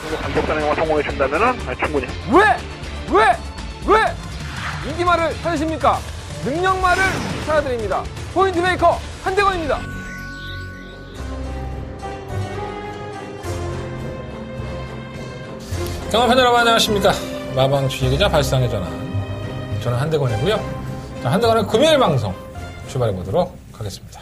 정도 강력한 행동을 성공해 준다면은 충분히. 왜 인기말을 찾으십니까? 능력말을 찾아드립니다. 포인트 메이커 한대건입니다. 경험팬 여러분 안녕하십니까? 마방 취재기자 발상의 전환, 저는 한대건이고요. 자, 한대건의 금요일 방송 출발해 보도록 하겠습니다.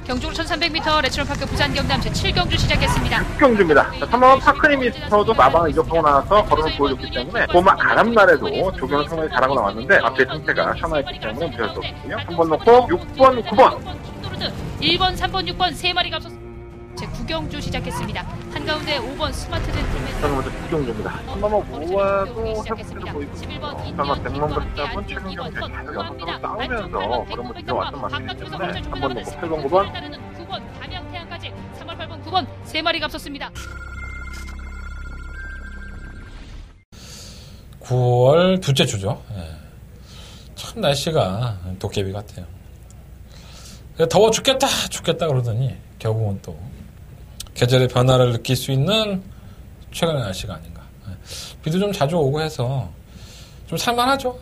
경주 1300m 레츠런파크 부산 경남 제7경주 시작했습니다. 6경주입니다. 3번 파크니미스터도 마방을 이격하고 나서 걸음을 보여줬기 때문에 고마 아람날에도 조경을 상당히 잘하고 나왔는데 앞에 상태가 샤나했기 때문에 무시할 수 없고요. 3번 놓고 6번, 9번 1번, 3번, 6번 3마리가 앞섰습니다. 제9경주 시작했습니다. 한가운데 5번 스마트 젠틀맨 먼저 6경주입니다. 3번 5와도 회복세를 보이고 3번 백만 같은 최근경주 계속 연속으로 싸우면서 걸음을 이겨왔던 말이기 때문에 3번 놓고 8번, 9번 9번 담양태양까지 3번, 8번, 9번 3마리가 앞섰습니다. 9월 둘째 주죠. 참 날씨가 도깨비 같아요. 더워 죽겠다 그러더니 결국은 또 계절의 변화를 느낄 수 있는 최근의 날씨가 아닌가. 비도 좀 자주 오고 해서 좀 살만하죠.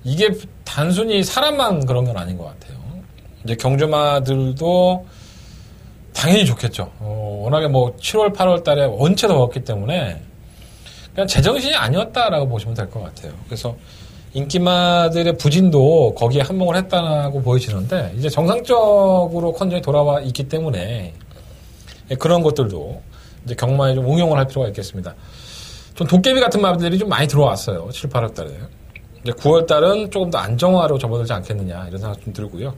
이게 단순히 사람만 그런 건 아닌 것 같아요. 이제 경주마들도 당연히 좋겠죠. 워낙에 뭐 7월, 8월 달에 원체 더웠기 때문에 그냥 제정신이 아니었다라고 보시면 될 것 같아요. 그래서 인기마들의 부진도 거기에 한몫을 했다고 보여지는데 이제 정상적으로 컨디션이 돌아와 있기 때문에 그런 것들도 이제 경마에 좀 응용을 할 필요가 있겠습니다. 좀 도깨비 같은 마들이 좀 많이 들어왔어요. 7, 8월 달에. 이제 9월 달은 조금 더 안정화로 접어들지 않겠느냐 이런 생각 좀 들고요.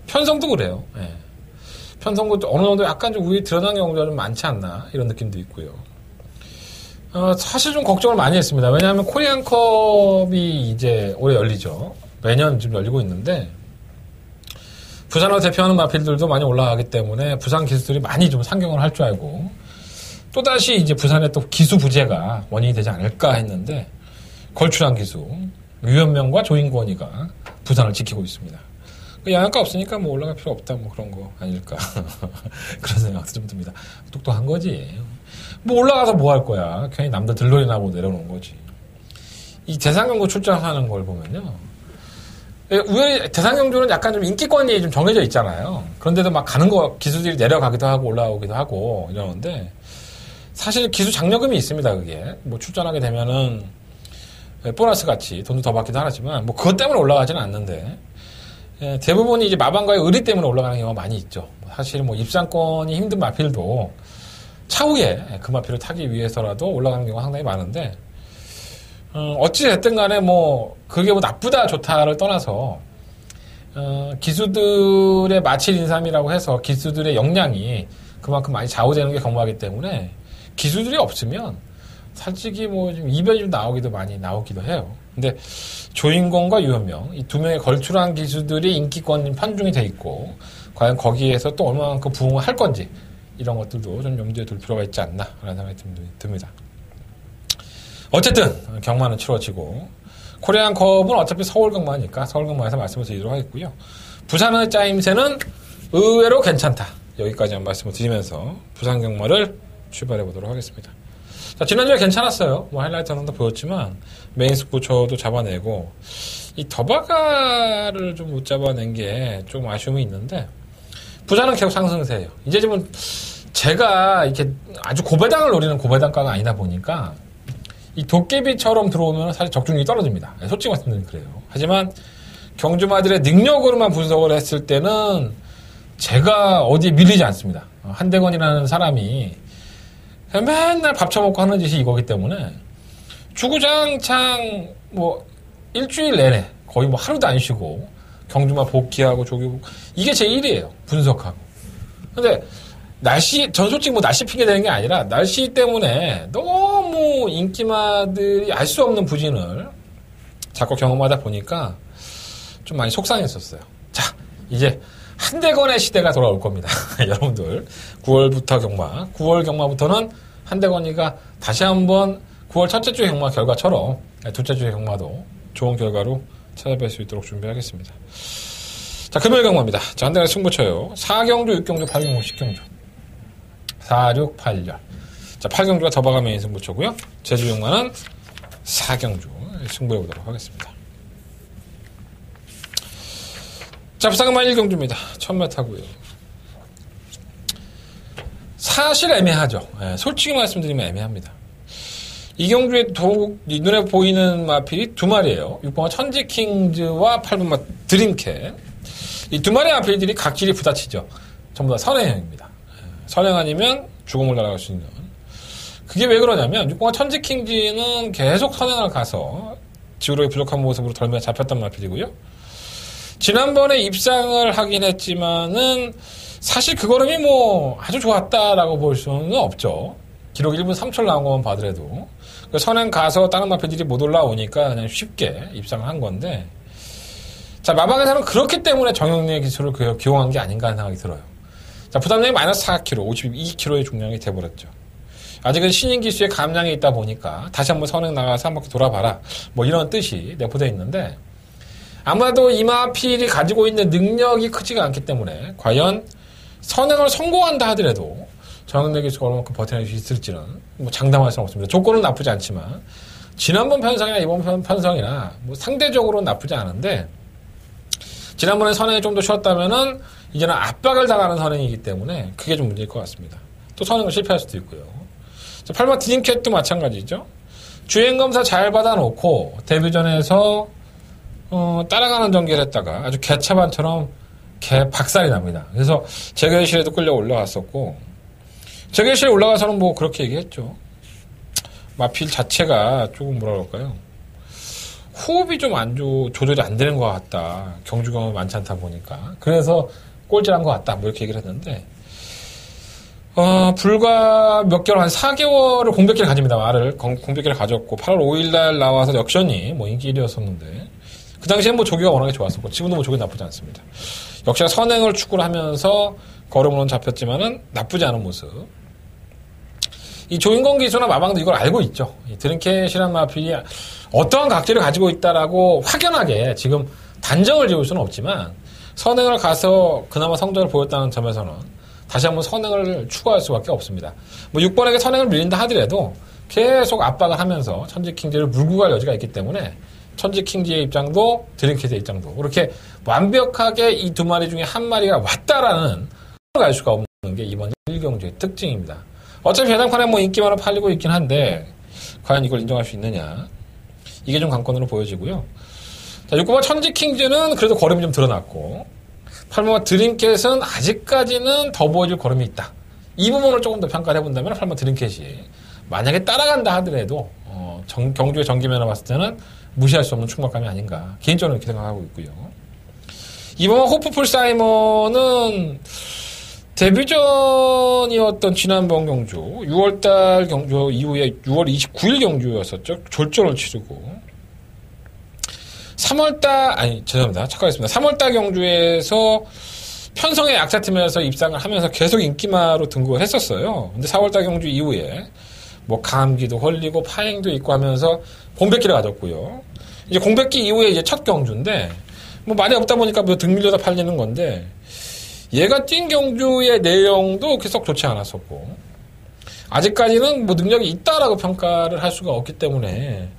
편성도 그래요. 편성도 어느 정도 약간 좀 우위에 드러난 경우가 좀 많지 않나 이런 느낌도 있고요. 사실 좀 걱정을 많이 했습니다. 왜냐하면 코리안컵이 이제 올해 열리죠. 매년 지금 열리고 있는데 부산을 대표하는 마필들도 많이 올라가기 때문에 부산 기수들이 많이 좀 상경을 할 줄 알고 또다시 이제 부산의 또 기수 부재가 원인이 되지 않을까 했는데 걸출한 기수 유현명과 조인권이가 부산을 지키고 있습니다. 영향가 없으니까 뭐 올라갈 필요 없다 뭐 그런 거 아닐까 그런 생각도 좀 듭니다. 똑똑한 거지. 뭐 올라가서 뭐 할 거야. 괜히 남들 들러리나 보고 내려놓은 거지. 이 대상경주 출전하는 걸 보면요. 우연히 대상경주는 약간 좀 인기권이 좀 정해져 있잖아요. 그런데도 막 가는 거 기수들이 내려가기도 하고 올라오기도 하고 이러는데 사실 기수 장려금이 있습니다. 그게 뭐 출전하게 되면은 보너스 같이 돈도 더 받기도 하지만 뭐 그것 때문에 올라가지는 않는데 대부분이 이제 마방과의 의리 때문에 올라가는 경우가 많이 있죠. 사실 뭐 입상권이 힘든 마필도 차후에 그 마필을 타기 위해서라도 올라가는 경우가 상당히 많은데 어찌됐든 간에 뭐 그게 뭐 나쁘다 좋다를 떠나서 기수들의 마칠 인삼이라고 해서 기수들의 역량이 그만큼 많이 좌우되는 게 경무하기 때문에 기수들이 없으면 솔직히 뭐 좀 이변이 좀 나오기도 해요. 근데 조인권과 유현명 이 두 명의 걸출한 기수들이 인기권 편중이 돼 있고 과연 거기에서 또 얼마만큼 부응을 할 건지 이런 것들도 좀 염두에 둘 필요가 있지 않나 라는 생각이 듭니다. 어쨌든 경마는 치러지고 코리안컵은 어차피 서울 경마니까 서울 경마에서 말씀을 드리도록 하겠고요. 부산의 짜임새는 의외로 괜찮다. 여기까지 한 말씀을 드리면서 부산 경마를 출발해 보도록 하겠습니다. 자, 지난주에 괜찮았어요. 뭐 하이라이트 하는 거 보였지만 메인 스포츠도 잡아내고 이 더바가를 좀 못 잡아낸 게 좀 아쉬움이 있는데 부산은 계속 상승세예요. 이제 지금 제가 이렇게 아주 고배당을 노리는 고배당가가 아니다 보니까 이 도깨비처럼 들어오면 사실 적중률이 떨어집니다. 솔직히 말씀드리면 그래요. 하지만 경주마들의 능력으로만 분석을 했을 때는 제가 어디에 밀리지 않습니다. 한대건이라는 사람이 맨날 밥 처먹고 하는 짓이 이거기 때문에 주구장창 뭐 일주일 내내 거의 뭐 하루도 안 쉬고 경주마 복귀하고 조기고 이게 제 일이에요. 분석하고. 근데 전 솔직히 뭐 날씨 핑계 대는 게 아니라 날씨 때문에 너무 인기마들이 알 수 없는 부진을 자꾸 경험하다 보니까 좀 많이 속상했었어요. 자, 이제 한대건의 시대가 돌아올 겁니다. 여러분들 9월부터 경마 9월 경마부터는 한대건이가 다시 한번 9월 첫째 주 경마 결과처럼 둘째 주의 경마도 좋은 결과로 찾아뵐 수 있도록 준비하겠습니다. 자, 금요일 경마입니다. 자, 한 달에 승부쳐요. 4경주, 6경주, 8경주, 10경주. 4, 6, 8열. 자, 8경주가 더 봐가면 승부처고요. 제주 경마는 4경주 승부해보도록 하겠습니다. 자, 부산경마 1경주입니다. 1000m고요. 사실 애매하죠. 예, 솔직히 말씀드리면 애매합니다. 이 경주에 눈에 보이는 마필이 두 마리예요. 6번마 천지킹즈와 8번마 드림캣. 이 두 마리 마필들이 각질이 부딪히죠. 전부 다 선행형입니다. 선행 아니면 죽음을 날아갈 수 있는. 그게 왜 그러냐면 6번마 천지킹즈는 계속 선행을 가서 지구력이 부족한 모습으로 덜미가 잡혔단 마필이고요. 지난번에 입상을 하긴 했지만은 사실 그 걸음이 뭐 아주 좋았다라고 볼 수는 없죠. 기록 1분 3초를 나온 것만 봐더라도. 선행 가서 다른 마필들이 못 올라오니까 그냥 쉽게 입상을 한 건데, 자, 마방에서는 그렇기 때문에 정영리의 기술을 기용한 게 아닌가 하는 생각이 들어요. 자, 부담량이 마이너스 4kg, 52kg의 중량이 돼버렸죠. 아직은 신인 기수의 감량이 있다 보니까 다시 한번 선행 나가서 한 바퀴 돌아봐라. 뭐 이런 뜻이 내포되어 있는데, 아무래도 이 마필이 가지고 있는 능력이 크지가 않기 때문에 과연 선행을 성공한다 하더라도 정영래 기수가 얼마만큼 버텨낼 수 있을지는 뭐 장담할 수는 없습니다. 조건은 나쁘지 않지만 지난번 편성이나 이번 편성이나 뭐 상대적으로 나쁘지 않은데, 지난번에 선행이 좀 더 쉬었다면은 이제는 압박을 당하는 선행이기 때문에 그게 좀 문제일 것 같습니다. 또 선행을 실패할 수도 있고요. 8번 드림캣도 마찬가지죠. 주행검사 잘 받아놓고 데뷔전에서 따라가는 전개를 했다가 아주 개차반처럼 박살이 납니다. 그래서 재결실에도 끌려 올라갔었고, 재결실에 올라가서는 뭐 그렇게 얘기했죠. 마필 자체가 조금 뭐라 그럴까요? 호흡이 좀 조절이 안 되는 것 같다. 경주경험이 많지 않다 보니까. 그래서 꼴찌한 것 같다. 뭐 이렇게 얘기를 했는데, 불과 몇 개월, 한 4개월을 공백기를 가집니다. 말을. 공백기를 가졌고, 8월 5일날 나와서 역전이 뭐 인기 1위였었는데, 그 당시엔 뭐 조기가 워낙에 좋았었고, 지금도 뭐 조기 나쁘지 않습니다. 역시나 선행을 추구를 하면서 걸음으로는 잡혔지만은 나쁘지 않은 모습. 이 조인권 기수나 마방도 이걸 알고 있죠. 이 드림캣이란 마필이 어떠한 각질을 가지고 있다라고 확연하게 지금 단정을 지을 수는 없지만, 선행을 가서 그나마 성적을 보였다는 점에서는 다시 한번 선행을 추구할 수밖에 없습니다. 뭐 6번에게 선행을 밀린다 하더라도 계속 압박을 하면서 천지킹즈를 물고 갈 여지가 있기 때문에 천지킹즈의 입장도 드림캣의 입장도 그렇게 완벽하게 이 두 마리 중에 한 마리가 왔다라는 갈 수가 없는 게 이번 1경주의 특징입니다. 어차피 배당판에 뭐 인기만으로 팔리고 있긴 한데 과연 이걸 인정할 수 있느냐, 이게 좀 관건으로 보여지고요. 자, 6번 천지킹즈는 그래도 걸음이 좀 드러났고, 8번 드림캣은 아직까지는 더 보여줄 걸음이 있다. 이 부분을 조금 더 평가를 해본다면 8번 드림캣이 만약에 따라간다 하더라도 경주의 전기면허 봤을 때는 무시할 수 없는 충격감이 아닌가, 개인적으로 이렇게 생각하고 있고요. 2번 호프풀 사이먼은 데뷔전이었던 지난번 경주 6월달 경주 이후에 6월 29일 경주였었죠. 졸전을 치르고 3월달 3월달 경주에서 편성의 약자팀에서 입상을 하면서 계속 인기마로 등극을 했었어요. 근데 4월달 경주 이후에 뭐 감기도 걸리고 파행도 있고 하면서 공백기를 가졌고요. 이제 공백기 이후에 이제 첫 경주인데 뭐 말이 없다 보니까 뭐 등 밀려서 팔리는 건데, 얘가 뛴 경주의 내용도 계속 좋지 않았었고, 아직까지는 뭐 능력이 있다라고 평가를 할 수가 없기 때문에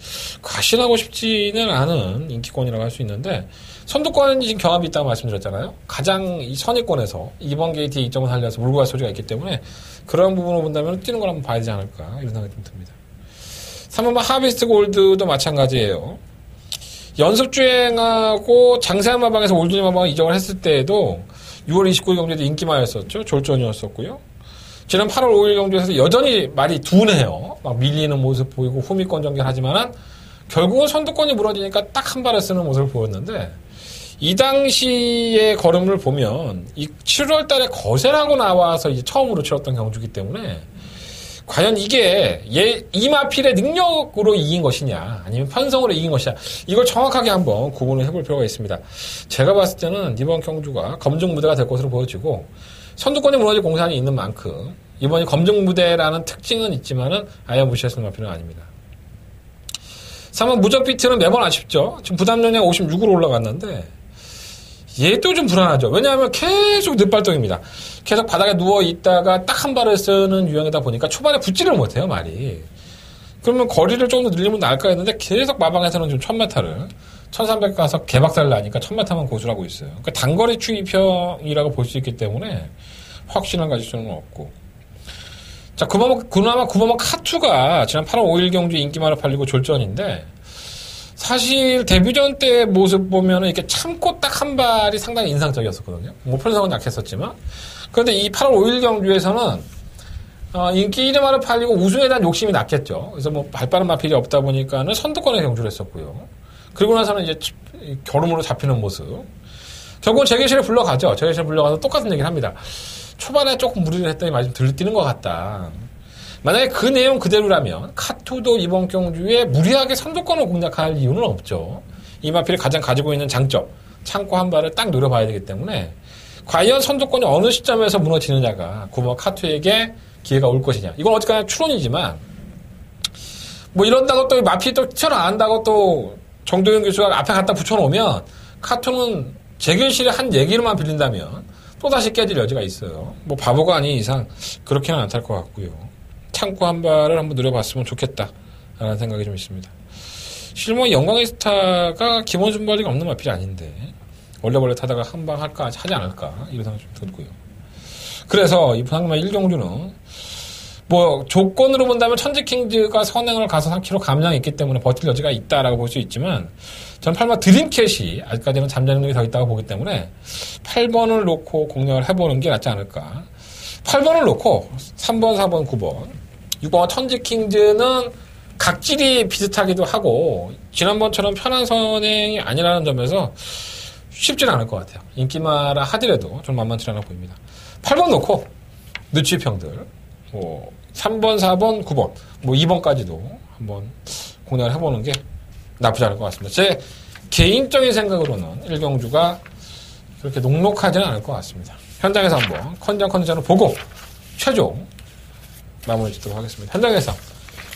과신하고 싶지는 않은 인기권이라고 할 수 있는데, 선두권은 지금 경합이 있다고 말씀드렸잖아요. 가장 이 선의권에서 이번 게이트의 이점을 살려서 몰고 갈 소리가 있기 때문에 그런 부분을 본다면 뛰는 걸 한번 봐야 되지 않을까, 이런 생각이 좀 듭니다. 3번번 하비스트 골드도 마찬가지예요. 연습주행하고 장세한 마방에서 올드니 마방을 이적을 했을 때에도 6월 29일 경주에도 인기마였었죠. 졸전이었었고요. 지난 8월 5일 경주에서 여전히 말이 둔해요. 막 밀리는 모습 보이고 후미권 전개하지만은 결국은 선두권이 무너지니까 딱 한 발을 쓰는 모습을 보였는데, 이 당시의 걸음을 보면 이 7월 달에 거세라고 나와서 이제 처음으로 치렀던 경주이기 때문에 과연 이게 이 마필의 능력으로 이긴 것이냐 아니면 편성으로 이긴 것이냐, 이걸 정확하게 한번 구분을 해볼 필요가 있습니다. 제가 봤을 때는 이번 경주가 검증 무대가 될 것으로 보여지고, 선두권이 무너질 공산이 있는 만큼 이번이 검증 무대라는 특징은 있지만은 아예 무시할 수 있는 마필은 아닙니다. 3번 무적비트는 매번 아쉽죠. 지금 부담력이 56으로 올라갔는데 얘도 좀 불안하죠. 왜냐하면 계속 늑발동입니다. 계속 바닥에 누워 있다가 딱 한 발을 쓰는 유형이다 보니까 초반에 붙지를 못해요, 말이. 그러면 거리를 조금 더 늘리면 나을까 했는데 계속 마방에서는 지금 1000m를 1300 가서 개박살 나니까 1000m만 고수하고 있어요. 그러니까 단거리 추이평이라고 볼 수 있기 때문에 확신을 가질 수는 없고. 자, 그나마 카투가 지난 8월 5일 경주 인기마를 팔리고 졸전인데 사실 데뷔전 때 모습 보면은 이렇게 참고 딱 한 발이 상당히 인상적이었었거든요. 뭐 편성은 약했었지만. 그런데 이 8월 5일 경주에서는 인기 1회마를 팔리고 우승에 대한 욕심이 났겠죠. 그래서 뭐 발빠른 마필이 없다 보니까는 선두권에 경주를 했었고요. 그리고 나서는 이제 겨루무로 잡히는 모습. 결국은 재계실에 불러가죠. 재계실에 불러가서 똑같은 얘기를 합니다. 초반에 조금 무리를 했더니 많이 좀 들뛰는 것 같다. 만약에 그 내용 그대로라면 카투도 이번 경주에 무리하게 선두권을 공략할 이유는 없죠. 이 마필이 가장 가지고 있는 장점, 창고 한 발을 딱 노려봐야 되기 때문에 과연 선두권이 어느 시점에서 무너지느냐가 구마 카투에게 기회가 올 것이냐. 이건 어쨌거나 추론이지만 뭐 이런다고 또 마필이 또 튀어나간다고 또 정도현 교수가 앞에 갖다 붙여놓으면 카투는 재결실에 한 얘기로만 빌린다면 또다시 깨질 여지가 있어요. 뭐 바보가 아닌 이상 그렇게는 안 탈 것 같고요. 창고 한 발을 한번 누려봤으면 좋겠다라는 생각이 좀 있습니다. 실무 영광의 스타가 기본 순발리가 없는 마필이 아닌데 원래 타다가 한 방 하지 않을까 이런 생각이 좀 들고요. 그래서 이 상금의 1경주는 뭐 조건으로 본다면 천지킹즈가 선행을 가서 3km 감량이 있기 때문에 버틸 여지가 있다라고 볼 수 있지만 저는 8번 드림캣이 아직까지는 잠자는 게 더 있다고 보기 때문에 8번을 놓고 공략을 해보는 게 낫지 않을까. 8번을 놓고 3번, 4번, 9번 6번 천지킹즈는 각질이 비슷하기도 하고 지난번처럼 편한 선행이 아니라는 점에서 쉽지는 않을 것 같아요. 인기마라 하더라도 좀 만만치 않아 보입니다. 8번 놓고 늦추평들 뭐 3번, 4번, 9번 뭐 2번까지도 한번 공략을 해보는 게 나쁘지 않을 것 같습니다. 제 개인적인 생각으로는 1경주가 그렇게 녹록하지는 않을 것 같습니다. 현장에서 한번 컨디션을 보고 최종 마무리 짓도록 하겠습니다. 현장에서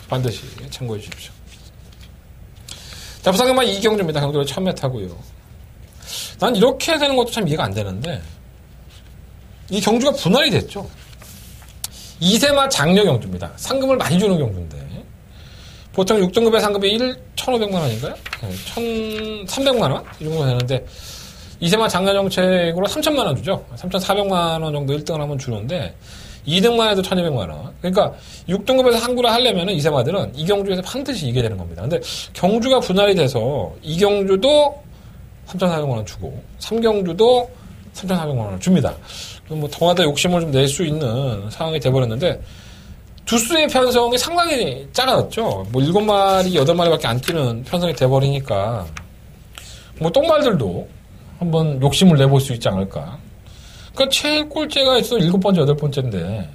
반드시 참고해 주십시오. 자, 부산경마 2경주입니다. 경주를 1000m고요. 난 이렇게 되는 것도 참 이해가 안 되는데 이 경주가 분할이 됐죠. 2세마 장려 경주입니다. 상금을 많이 주는 경주인데 보통 6등급의 상금이 1,500만 원인가요? 1,300만 원? 이 정도 되는데 2세마 장려 정책으로 3,000만 원 주죠. 3,400만 원 정도 1등을 하면 주는데 2등만 해도 1,200만 원. 그러니까 6등급에서 항구를 하려면은 2세마들은 이 경주에서 반드시 이겨야 되는 겁니다. 근데 경주가 분할이 돼서 이 경주도 3,400만 원 주고 3경주도 3,400만 원을 줍니다. 뭐 더하다 욕심을 좀 낼 수 있는 상황이 돼버렸는데 두수의 편성이 상당히 작아졌죠. 뭐 7마리, 8마리밖에 안 뛰는 편성이 돼버리니까 뭐 똥말들도 한번 욕심을 내볼 수 있지 않을까. 그러니까 최 꼴째가 있어 7번째, 8번째인데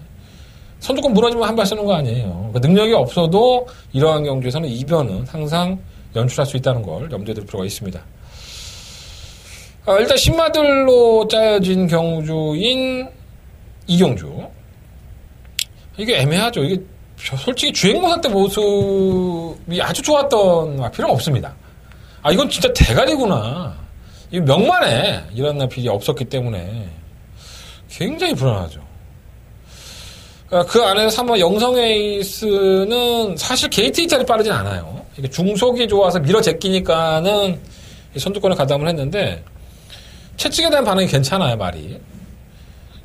선두권 무너지면 한 발 쓰는 거 아니에요. 그러니까 능력이 없어도 이러한 경주에서는 이변은 항상 연출할 수 있다는 걸 염두에 둘 필요가 있습니다. 일단 신마들로 짜여진 경주인 이경주. 이게 애매하죠. 이게 솔직히 주행모사 때 모습이 아주 좋았던 필요는 없습니다. 이건 진짜 대가리구나. 이 명만에 이런 나필이 없었기 때문에 굉장히 불안하죠. 그 안에서 3번 영성에이스는 사실 게이트 이탈이 빠르진 않아요. 이게 중속이 좋아서 밀어 제끼니까는 선두권에 가담을 했는데 채찍에 대한 반응이 괜찮아요, 말이.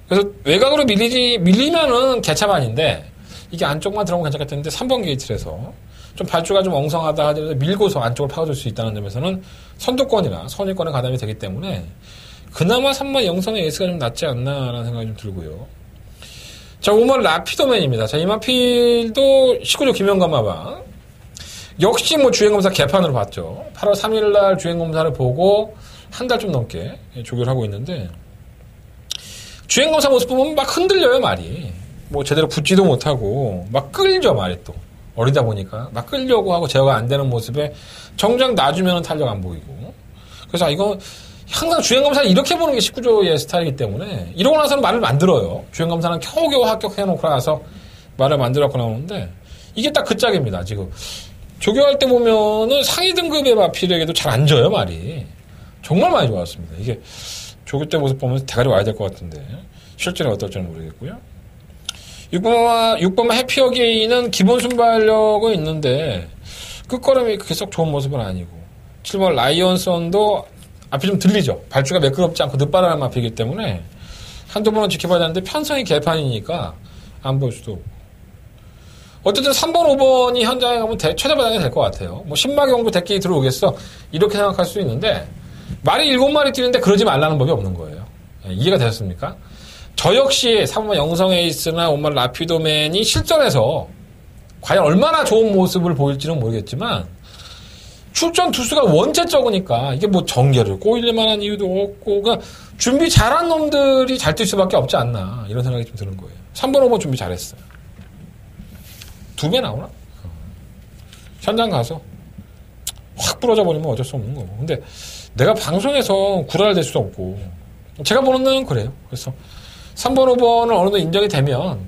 그래서 외곽으로 밀리면은 개차반인데 이게 안쪽만 들어오면 괜찮겠는데 3번 게이트에서 좀 발주가 좀 엉성하다 하더라도 밀고서 안쪽을 파고들 수 있다는 점에서는 선두권이나 선위권에 가담이 되기 때문에 그나마 3번 영성의 에이스가 좀 낫지 않나라는 생각이 좀 들고요. 자, 5번 라피도맨입니다. 자, 이 마필도 19조 김영감마방. 역시 뭐 주행검사 개판으로 봤죠. 8월 3일날 주행검사를 보고 한 달 좀 넘게 조교를 하고 있는데 주행검사 모습 보면 막 흔들려요, 말이. 뭐 제대로 붙지도 못하고 막 끌죠, 말이 또. 어리다 보니까 막 끌려고 하고 제어가 안 되는 모습에 정작 놔주면은 탄력 안 보이고. 그래서 이거 항상 주행검사를 이렇게 보는 게 19조의 스타일이기 때문에 이러고 나서는 말을 만들어요. 주행검사는 겨우겨우 합격해놓고 나서 말을 만들어갖고 나오는데 이게 딱 그 짝입니다, 지금. 조교할 때 보면은 상위 등급의 마필에게도 잘 안 져요, 말이. 정말 많이 좋았습니다. 이게 조교 때 모습 보면서 대가리 와야 될 것 같은데 실제로 어떨지는 모르겠고요. 6번마 해피어게인은 기본 순발력은 있는데 끝걸음이 그렇게 썩 좋은 모습은 아니고 7번 라이언선도 앞이 좀 들리죠. 발주가 매끄럽지 않고 늦바라는 앞이기 때문에 한두 번은 지켜봐야 되는데 편성이 개판이니까 안 볼 수도 없고 어쨌든 3번, 5번이 현장에 가면 최저배당이 될 것 같아요. 뭐 10마경도 대끼 들어오겠어 이렇게 생각할 수 있는데 말이 7마리 뛰는데 그러지 말라는 법이 없는 거예요. 이해가 되셨습니까? 저 역시 3번 영성 에이스나 5번 라피도맨이 실전에서 과연 얼마나 좋은 모습을 보일지는 모르겠지만 출전 투수가 원체 적으니까 이게 뭐 전개를 꼬일 만한 이유도 없고 그러니까 준비 잘한 놈들이 잘 뛸 수밖에 없지 않나 이런 생각이 좀 드는 거예요. 3번, 5번 준비 잘했어요. 2배 나오나? 현장 가서 확 부러져 버리면 어쩔 수 없는 거고. 근데 내가 방송에서 구라를 댈 수도 없고 제가 보는 데는 그래요. 그래서 3번, 5번을 어느 정도 인정이 되면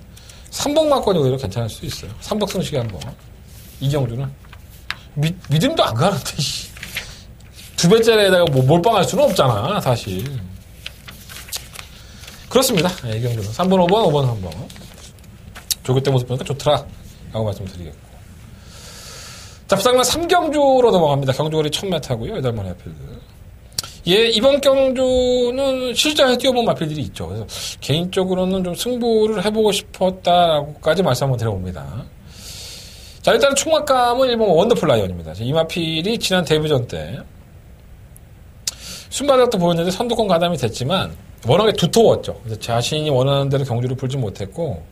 3번 맞건이 오히려 괜찮을 수도 있어요. 3번 승식이 한번. 이경주는 믿음도 안 가는데 2배짜리에다가 뭐 몰빵할 수는 없잖아 사실. 그렇습니다. 이경주는 3번, 5번, 5번 한번. 조교 때 모습 보니까 좋더라 라고 말씀드리겠고. 자, 부상만 3경주로 넘어갑니다. 경주거리 1000m고요. 8번 마필드. 예, 이번 경주는 실전에 뛰어본 마필들이 있죠. 그래서 개인적으로는 좀 승부를 해보고 싶었다라고까지 말씀 한번 드려봅니다. 자, 일단 총맛감은 일본 원더풀 라이언입니다. 이 마필이 지난 데뷔전 때 순발력도 보였는데 선두권 가담이 됐지만 워낙에 두터웠죠. 그래서 자신이 원하는 대로 경주를 풀지 못했고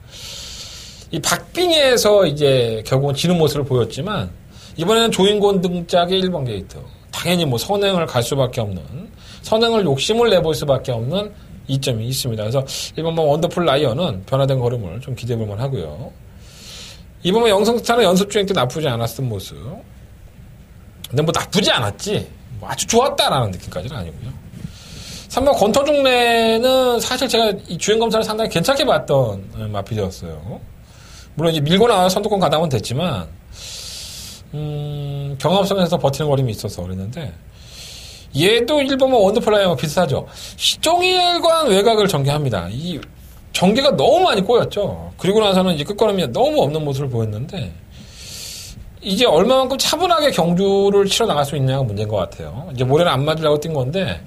이 박빙에서 이제 결국은 지는 모습을 보였지만 이번에는 조인곤 등짝의 1번 게이트. 당연히 뭐 선행을 갈 수밖에 없는 선행을 욕심을 내볼 수밖에 없는 이점이 있습니다. 그래서 1번번 원더풀 라이언은 변화된 걸음을 좀 기대해볼 만하고요. 이번번 영성스타는 연습 중에 때 나쁘지 않았던 모습. 근데 뭐 나쁘지 않았지 뭐 아주 좋았다라는 느낌까지는 아니고요. 3번 권터중래는 사실 제가 이 주행검사를 상당히 괜찮게 봤던 마필이었어요. 물론 이제 밀고 나와 선두권 가담은 됐지만 경합선에서 버티는 거림이 있어서 그랬는데 얘도 1번은 원더플라이어와 비슷하죠. 시종일관 외곽을 전개합니다. 이 전개가 너무 많이 꼬였죠. 그리고 나서는 이제 끝걸음이 너무 없는 모습을 보였는데 이제 얼마만큼 차분하게 경주를 치러 나갈 수 있냐가 문제인 것 같아요. 이제 모래를 안 맞으려고 뛴 건데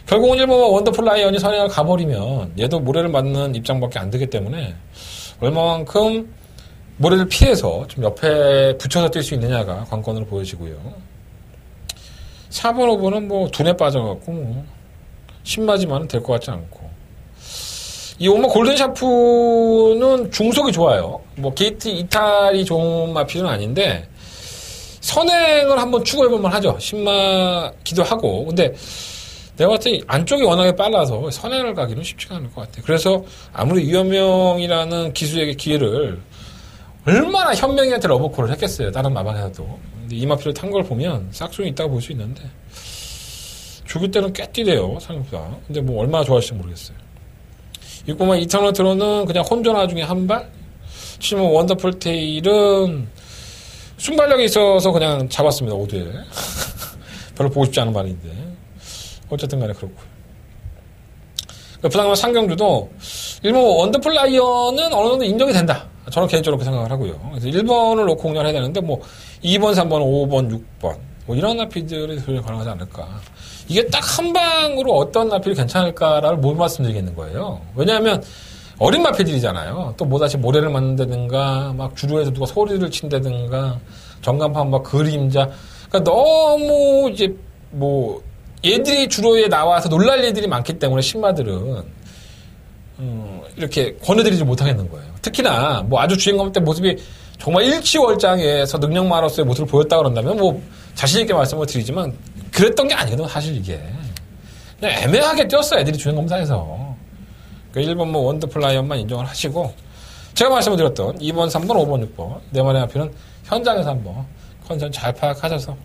결국은 1번은 원더플라이어이 선행을 가버리면 얘도 모래를 맞는 입장밖에 안 되기 때문에 얼마만큼 모래를 피해서 좀 옆에 붙여서 뛸 수 있느냐가 관건으로 보여지고요. 4번, 5번은 뭐 두뇌 빠져갖고 뭐 신맞이만 될 것 같지 않고 이 5번 골든샤프는 중속이 좋아요. 뭐 게이트 이탈이 좋은 마필은 아닌데 선행을 한번 추구해볼만 하죠. 신마기도 하고 근데 내가 봤을 때 안쪽이 워낙에 빨라서 선행을 가기는 쉽지가 않을 것 같아요. 그래서 아무리 유현명이라는 기수에게 기회를 얼마나 현명이한테 러버콜을 했겠어요. 다른 마방에서도. 근데 이 마필을 탄 걸 보면 싹수는 있다고 볼 수 있는데 죽일 때는 꽤 뛰대요. 생각보다. 근데 뭐 얼마나 좋아할지 모르겠어요. 6번만 이터널 트로는 그냥 혼전화 중에 한 발? 7번 원더풀 테일은 순발력이 있어서 그냥 잡았습니다. 5두에. 별로 보고 싶지 않은 말인데. 어쨌든 간에 그렇고요. 부상만 상경주도 1번 원더풀 라이언은 어느 정도 인정이 된다. 저는 개인적으로 그렇게 생각을 하고요. 그래서 1번을 놓고 공략을 해야 되는데 뭐 2번, 3번, 5번, 6번 뭐 이런 나피들이 소리 가능하지 않을까. 이게 딱 한 방으로 어떤 나필이 괜찮을까를 못 말씀드리겠는 거예요. 왜냐하면 어린 마필들이잖아요. 또 뭐다시 모래를 맞는다든가 막 주루에서 누가 소리를 친다든가 전간판 막 그림자. 그러니까 너무 이제 뭐 얘들이 주로에 나와서 놀랄 일들이 많기 때문에 신마들은 이렇게 권해드리지 못하겠는 거예요. 특히나 뭐 아주 주행검 때 모습이 정말 일치월장에서 능력마로서의 모습을 보였다 그런다면 뭐 자신있게 말씀을 드리지만 그랬던 게 아니거든 사실 이게. 그냥 애매하게 뛰었어 애들이 주행검사에서. 그러니까 1번 뭐 원더플라이언만 인정을 하시고 제가 말씀을 드렸던 2번, 3번, 5번, 6번 네 마리 앞에는 현장에서 한번 컨디션 잘 파악하셔서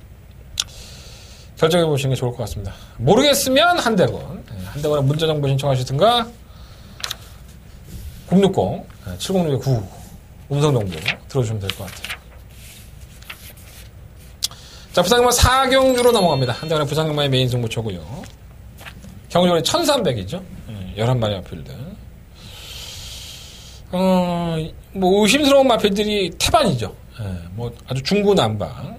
결정해 보시는 게 좋을 것 같습니다. 모르겠으면 한대건 한대건에 문자정보 신청하시든가 060-706-999 음성정보 들어주시면 될 것 같아요. 자, 부상경마 4경주로 넘어갑니다. 한대건의 부상경마의 메인 승부처고요. 경주는 1300이죠. 11마리 마필들. 뭐 의심스러운 마필들이 태반이죠. 뭐 아주 중구난방.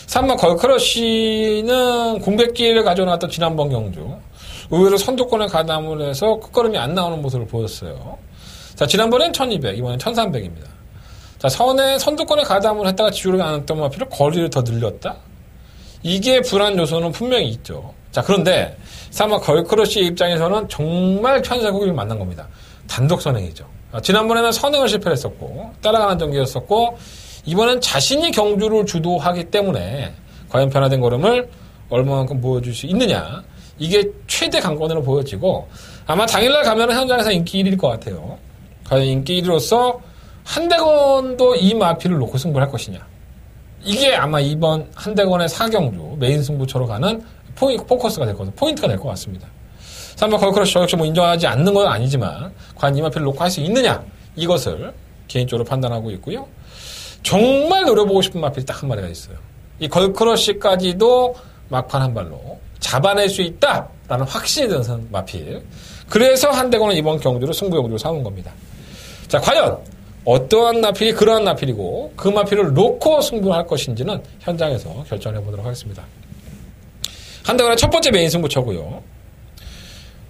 3번 걸크러쉬는 공백기를 가져놨던 지난번 경주. 의외로 선두권에 가담을 해서 끝걸음이 안 나오는 모습을 보였어요. 자, 지난번엔 1200, 이번엔 1300입니다. 자, 선두권에 가담을 했다가 지우를 안 했던 마필을 거리를 더 늘렸다? 이게 불안 요소는 분명히 있죠. 자, 그런데 3번 걸크러쉬 입장에서는 정말 천사국을 만난 겁니다. 단독 선행이죠. 지난번에는 선행을 실패했었고 따라가는 전기였었고 이번엔 자신이 경주를 주도하기 때문에 과연 변화된 걸음을 얼마만큼 보여줄 수 있느냐, 이게 최대 관건으로 보여지고 아마 당일날 가면 현장에서 인기 1위일 것 같아요. 과연 인기 1위로서 한대건도 이 마필을 놓고 승부를 할 것이냐, 이게 아마 이번 한대건의 4경주 메인 승부처로 가는 포커스가 될 것, 포인트가 될 것 같습니다. 3번 걸크러쉬 저 역시 뭐 인정하지 않는 건 아니지만 과연 이 마필을 놓고 할 수 있느냐, 이것을 개인적으로 판단하고 있고요. 정말 노려보고 싶은 마필이 딱 한 마리가 있어요. 이 걸크러쉬까지도 막판 한 발로 잡아낼 수 있다라는 확신이 드는 마필. 그래서 한대건은 이번 경주를 승부경주로 삼은 겁니다. 자, 과연 어떠한 마필이 그러한 마필이고 그 마필을 놓고 승부를 할 것인지는 현장에서 결정해 보도록 하겠습니다. 한대건의 첫 번째 메인 승부처고요.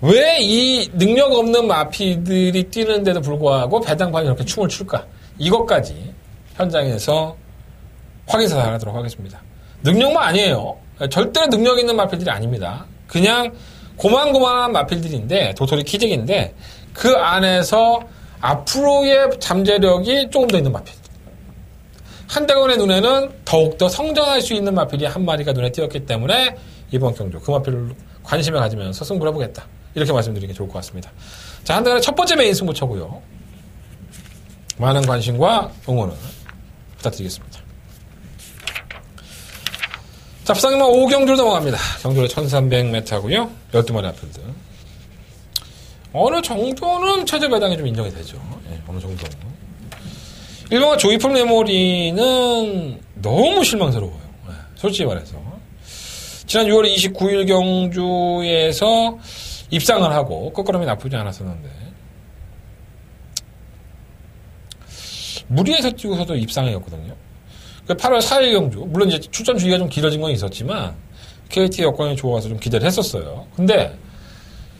왜 이 능력 없는 마필들이 뛰는데도 불구하고 배당판이 이렇게 춤을 출까? 이것까지 현장에서 확인사살하도록 하겠습니다. 능력만 아니에요. 절대 능력 있는 마필들이 아닙니다. 그냥 고만고만한 마필들인데, 도토리 키직인데 그 안에서 앞으로의 잠재력이 조금 더 있는 마필. 한대건의 눈에는 더욱더 성장할 수 있는 마필이 한 마리가 눈에 띄었기 때문에 이번 경주 그 마필을 관심을 가지면서 승부를 해보겠다, 이렇게 말씀드리는 게 좋을 것 같습니다. 자, 한대건의 첫 번째 메인 승부처고요. 많은 관심과 응원을 부탁드리겠습니다. 자, 부상님은 5경주로 넘어갑니다. 경주로 1300m고요. 12마리 마필들. 어느 정도는 최저 배당이 좀 인정이 되죠. 예, 어느 정도는. 1번가 조이풀 메모리는 너무 실망스러워요. 예, 솔직히 말해서. 지난 6월 29일 경주에서 입상을 하고 끝걸음이 나쁘지 않았었는데 무리해서 뛰고서도 입상이었거든요. 8월 4일 경주, 물론 이제 출전 주기가 좀 길어진 건 있었지만 KT 여건이 좋아서 좀 기대를 했었어요. 근데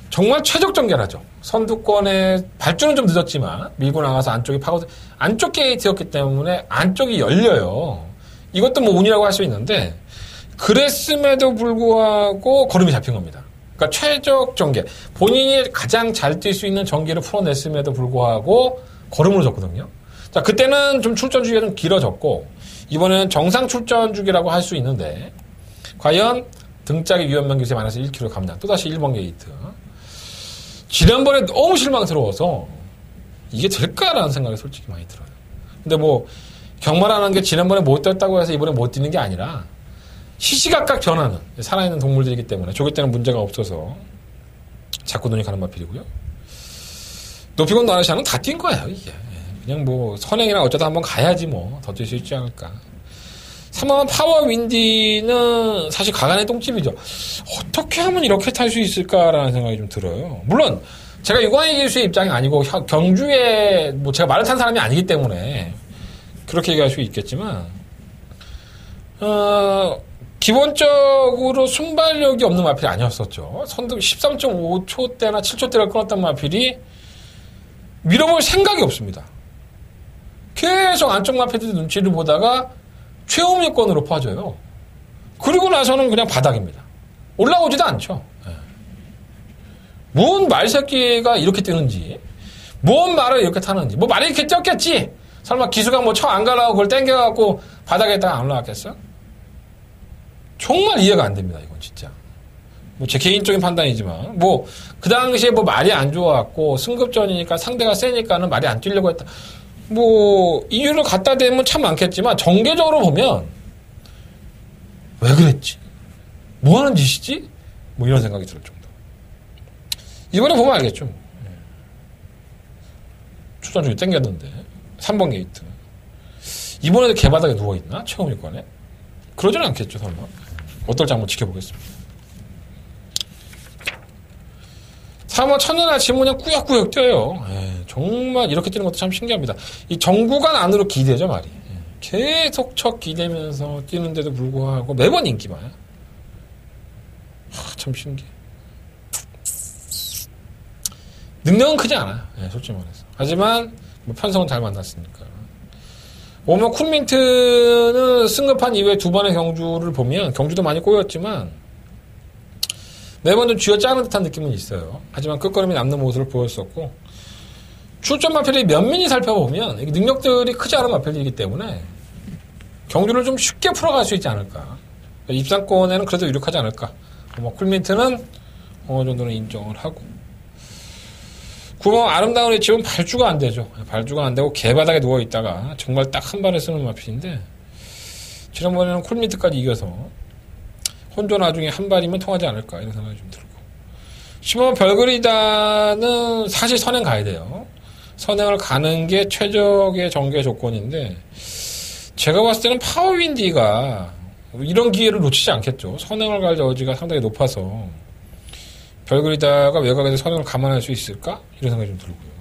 정말 최적 결하죠. 선두권에 발주는 좀 늦었지만 밀고 나가서 안쪽이 파고들, 안쪽 게이트였기 때문에 안쪽이 열려요. 이것도 뭐 운이라고 할 수 있는데 그랬음에도 불구하고 걸음이 잡힌 겁니다. 그러니까 최적 전개, 본인이 가장 잘 뛸 수 있는 전개를 풀어냈음에도 불구하고 걸음으로 졌거든요. 자, 그때는 좀 출전 주기가 좀 길어졌고 이번에는 정상 출전 주기라고 할 수 있는데 과연 등짝의 위험면 기세 마이너스 1kg 감량, 또다시 1번 게이트. 지난번에 너무 실망스러워서 이게 될까라는 생각이 솔직히 많이 들어요. 근데 뭐 경마라는 게 지난번에 못 뛰었다고 해서 이번에 못 뛰는 게 아니라 시시각각 변하는 살아있는 동물들이기 때문에 조기 때는 문제가 없어서 자꾸 눈이 가는 마필이고요. 노피곤 나르샤는 다 뛴 거예요, 이게. 그냥 뭐 선행이랑 어쩌다 한번 가야지 뭐 더 뛸 수 있지 않을까. 3번 파워 윈디는 사실 가간의 똥집이죠. 어떻게 하면 이렇게 탈 수 있을까라는 생각이 좀 들어요. 물론 제가 유광희 기수의 입장이 아니고 경주에 뭐 제가 말을 탄 사람이 아니기 때문에 그렇게 얘기할 수 있겠지만 기본적으로 순발력이 없는 마필이 아니었었죠. 선두 13.5초대나 7초대를 끊었던 마필이 밀어볼 생각이 없습니다. 계속 안쪽 마필들 눈치를 보다가 최후미권으로 퍼져요. 그리고 나서는 그냥 바닥입니다. 올라오지도 않죠. 뭔 말새끼가 이렇게 뛰는지, 뭔 말을 이렇게 타는지, 뭐 말이 이렇게 뛰었겠지. 설마 기수가 뭐 쳐 안 가라고 그걸 땡겨갖고 바닥에다가 안 올라갔겠어? 정말 이해가 안 됩니다. 이건 진짜. 뭐 제 개인적인 판단이지만 뭐 그 당시에 뭐 말이 안 좋았고 승급전이니까 상대가 세니까는 말이 안 뛰려고 했다. 뭐 이유를 갖다 대면 참 많겠지만 정계적으로 보면 왜 그랬지? 뭐 하는 짓이지? 뭐 이런 생각이 들 정도. 이번에 보면 알겠죠. 출전중에 땡겼는데 3번 게이트. 이번에도 개바닥에 누워있나? 최후미권에? 그러지는 않겠죠, 설마. 어떨지 한번 지켜보겠습니다. 3번 첫날 아침에 그냥 꾸역꾸역 뛰어요. 정말 이렇게 뛰는 것도 참 신기합니다. 이 정구간 안으로 기대죠, 말이. 계속 척 기대면서 뛰는데도 불구하고 매번 인기만. 참 신기해. 능력은 크지 않아요. 솔직히 말해서. 하지만 뭐 편성은 잘 만났으니까. 오면 쿨민트는 승급한 이후에 두 번의 경주를 보면 경주도 많이 꼬였지만 매번 좀 쥐어짜는 듯한 느낌은 있어요. 하지만 끝걸음이 남는 모습을 보였었고 출전 마필이 면밀히 살펴보면 능력들이 크지 않은 마필이기 때문에 경주를 좀 쉽게 풀어갈 수 있지 않을까. 입상권에는 그래도 유력하지 않을까. 쿨민트는 어느 정도는 인정을 하고 9번 아름다운 의 집은 발주가 안 되죠. 발주가 안 되고 개바닥에 누워있다가 정말 딱 한 발에 쓰는 마필인데 지난번에는 쿨민트까지 이겨서 혼조 나중에 한 발이면 통하지 않을까 이런 생각이 좀 들고 10번 별그리다는 사실 선행 가야 돼요. 선행을 가는 게 최적의 전개 조건인데 제가 봤을 때는 파워윈디가 이런 기회를 놓치지 않겠죠. 선행을 갈 여지가 상당히 높아서 별그리다가 외곽에서 선행을 감안할 수 있을까? 이런 생각이 좀 들고요.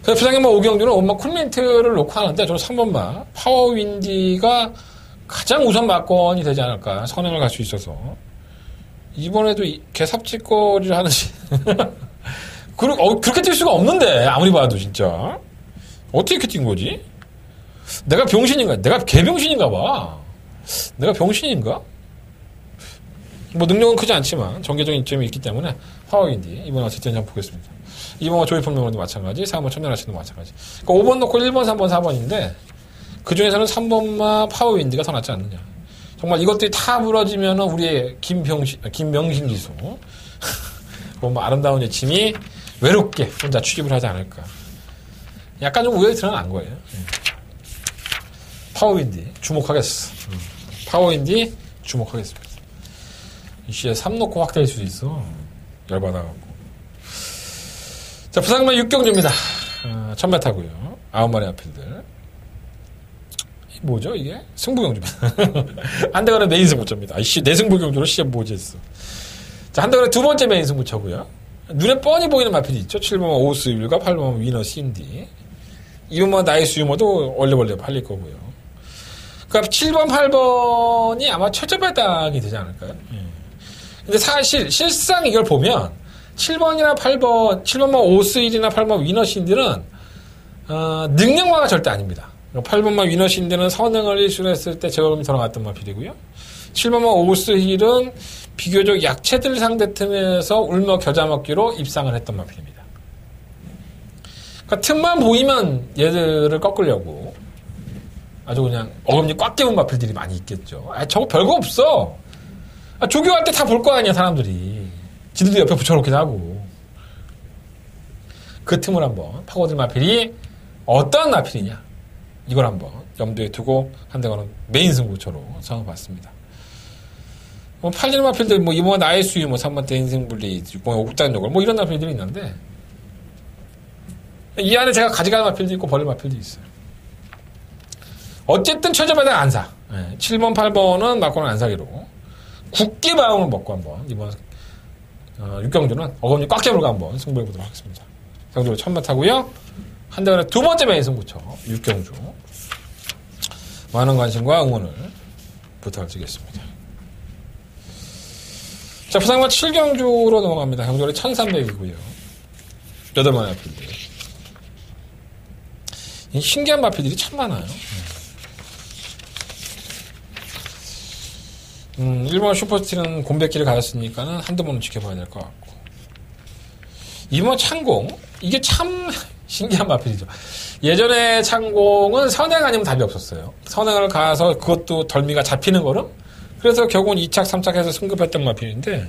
그래서 부상의 오경주는 엄마 쿨민트를 놓고 하는데 저는 3번마 파워윈디가 가장 우선 막건이 되지 않을까. 선행을 갈 수 있어서. 이번에도 개삽질거리를 하는지. 그렇게 뛸 수가 없는데, 아무리 봐도 진짜. 어떻게 이렇게 뛴 거지? 내가 병신인가? 내가 개병신인가 봐. 내가 병신인가? 뭐 능력은 크지 않지만 전개적인 이점이 있기 때문에 파워윈디. 이번 어쨌든 한번 보겠습니다. 2번과 조이풀명으로도 마찬가지, 4번 천년아치도 마찬가지. 그러니까 5번 놓고 1번, 3번, 4번인데 그 중에서는 3번만 파워윈디가 더 낫지 않느냐. 정말 이것들이 다 부러지면 우리의 김명신 기수, 뭐 아름다운 여침이 외롭게 혼자 취집을 하지 않을까. 약간 좀 우연히 드러난 거예요. 파워윈디 주목하겠어. 파워윈디 주목하겠습니다. 이씨에 3 놓고 확대할 수도 있어. 열받아갖고. 자, 부상만 6경주입니다. 1000m고요. 9마리 아필들. 뭐죠, 이게? 승부경주입니다. 한대간의 메인 승부처입니다. 이씨, 내 승부경주로 시합 뭐지 했어. 자, 한대간의 두 번째 메인 승부처고요. 눈에 뻔히 보이는 마필이 있죠. 7번만 오스윌과 8번만 위너 신디. 2번만 나이스 유머도 원래 팔릴 거고요. 그러니까 7번, 8번이 아마 최저배당이 되지 않을까요? 근데 사실 실상 이걸 보면 7번이나 8번, 7번만 오스윌이나 8번 위너 신디는 능력화가 절대 아닙니다. 8번만 위너 신디는 선행을 일수로 했을 때 제어름이 돌아갔던 마필이고요. 7번만 오스힐은 비교적 약체들 상대 틈에서 울며 겨자 먹기로 입상을 했던 마필입니다. 그러니까 틈만 보이면 얘들을 꺾으려고 아주 그냥 어금니 꽉 깨운 마필들이 많이 있겠죠. 저거 별거 없어. 조교할 때 다 볼 거 아니야, 사람들이. 지들도 옆에 붙여놓기도 하고. 그 틈을 한번 파고들 마필이 어떤 마필이냐. 이걸 한번 염두에 두고 한대거는 메인 승부처로 정해봤습니다. 뭐 팔리는 마필들, 뭐 이번 나의 수유, 뭐 3번 때 인생분리, 6번 옥단 요걸, 뭐 이런 마필들이 있는데 이 안에 제가 가져가는 마필도 있고 버릴 마필도 있어요. 어쨌든 최저배당 안 사. 7번, 8번은 맞고는 안 사기로 굳게 마음을 먹고 한번 이번 6경주는 어금니 꽉 깨물고 한번 승부해보도록 하겠습니다. 경주로 1000m 타고요. 한대간의 두 번째 메인 승부처 6경주 많은 관심과 응원을 부탁드리겠습니다. 자, 부상만 7경주로 넘어갑니다. 경주로 1300이고요. 8마리 마필들. 신기한 마필들이 참 많아요. 1번 슈퍼스틸은 곰백기를 가졌으니까는 한두 번은 지켜봐야 될 것 같고. 2번 창공. 이게 참 신기한 마필이죠. 예전에 창공은 선행 아니면 답이 없었어요. 선행을 가서 그것도 덜미가 잡히는 거는 그래서 결국은 2착, 3착 해서 승급했던 마필인데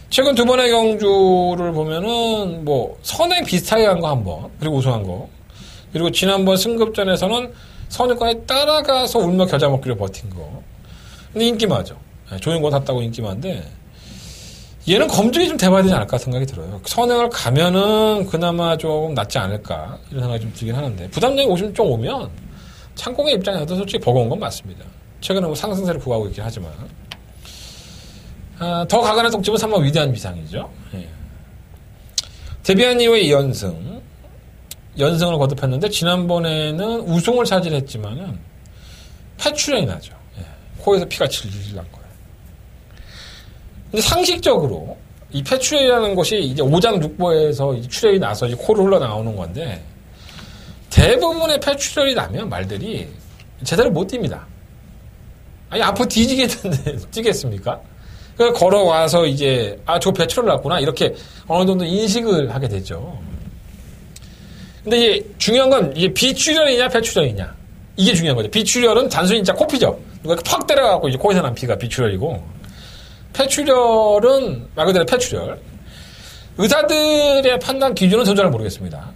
최근 두 번의 경주를 보면은 뭐 선행 비슷하게 간 거 한 번, 그리고 우승한 거, 그리고 지난번 승급전에서는 선행권에 따라가서 울며 겨자 먹기로 버틴 거. 근데 인기마죠. 조용권 탔다고 인기마인데 얘는 검증이 좀 돼봐야 되지 않을까 생각이 들어요. 선행을 가면은 그나마 좀 낫지 않을까 이런 생각이 좀 들긴 하는데 부담량이 50.5면 창공의 입장에서도 솔직히 버거운 건 맞습니다. 최근에 뭐 상승세를 구가하고 있긴 하지만 더 가관의 똥집은 정말 위대한 비상이죠. 예. 데뷔한 이후에 연승을 거듭했는데 지난번에는 우승을 차지했지만은 폐출혈이 나죠. 예. 코에서 피가 질질 난 거예요. 근데 상식적으로 이 폐출혈이라는 것이 이제 오장육부에서 이제 출혈이 나서 이제 코로 흘러나오는 건데 대부분의 폐출혈이 나면 말들이 제대로 못 뜁니다. 아니 앞으로 뒤지겠는데 뛰겠습니까? 그래서 걸어와서 이제 저 폐출혈 났구나 이렇게 어느 정도 인식을 하게 되죠. 근데 이제 중요한 건 이게 비출혈이냐 폐출혈이냐 이게 중요한 거죠. 비출혈은 단순히 진짜 코피죠. 누가 팍 때려갖고 이제 코에서 난 피가 비출혈이고 폐출혈은 말 그대로 폐출혈. 의사들의 판단 기준은 전 잘 모르겠습니다.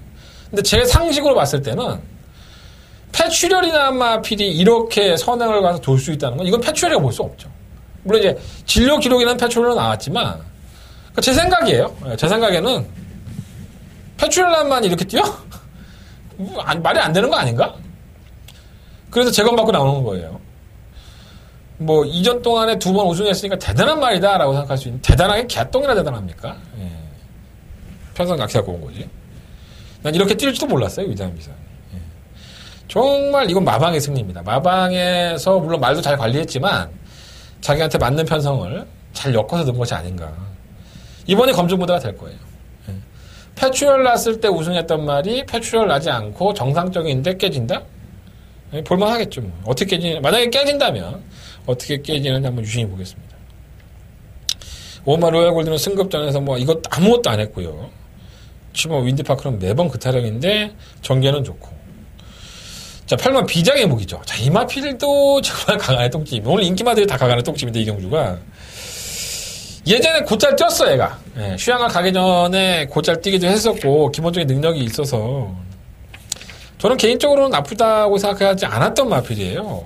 근데 제 상식으로 봤을 때는 폐출혈이나 마필이 이렇게 선행을 가서 돌 수 있다는 건 이건 폐출혈이라고 볼 수 없죠. 물론 이제 진료 기록에는 폐출혈로 나왔지만 제 생각이에요. 제 생각에는 폐출혈만 이렇게 뛰어? 말이 안 되는 거 아닌가? 그래서 재검받고 나오는 거예요. 뭐 이전 동안에 2번 우승했으니까 대단한 말이다 라고 생각할 수 있는 대단하게 개똥이나 대단합니까? 예. 편성 약세갖고 온 거지. 난 이렇게 뛸 줄도 몰랐어요. 위대한 비상. 예. 정말 이건 마방의 승리입니다. 마방에서 물론 말도 잘 관리했지만 자기한테 맞는 편성을 잘 엮어서 넣은 것이 아닌가. 이번에 검증무대가 될 거예요. 예. 폐출혈 났을 때 우승했던 말이 폐출혈 나지 않고 정상적인데 깨진다? 예, 볼만하겠죠. 뭐. 어떻게 깨지냐. 만약에 깨진다면 어떻게 깨지는지 한번 유심히 보겠습니다. 오마 로얄 골드는 승급전에서 뭐 이것 아무것도 안 했고요. 지금 윈디파크는 매번 그 타령인데 전개는 좋고. 자, 8만 비장의 무기죠. 자, 이마필도 정말 강한의 똥집. 오늘 인기마들이 다 강한의 똥집인데 이경주가 예전에 곧잘 뛰었어 얘가. 예, 휴양을 가기 전에 곧잘 뛰기도 했었고 기본적인 능력이 있어서 저는 개인적으로는 나쁘다고 생각하지 않았던 마필이에요.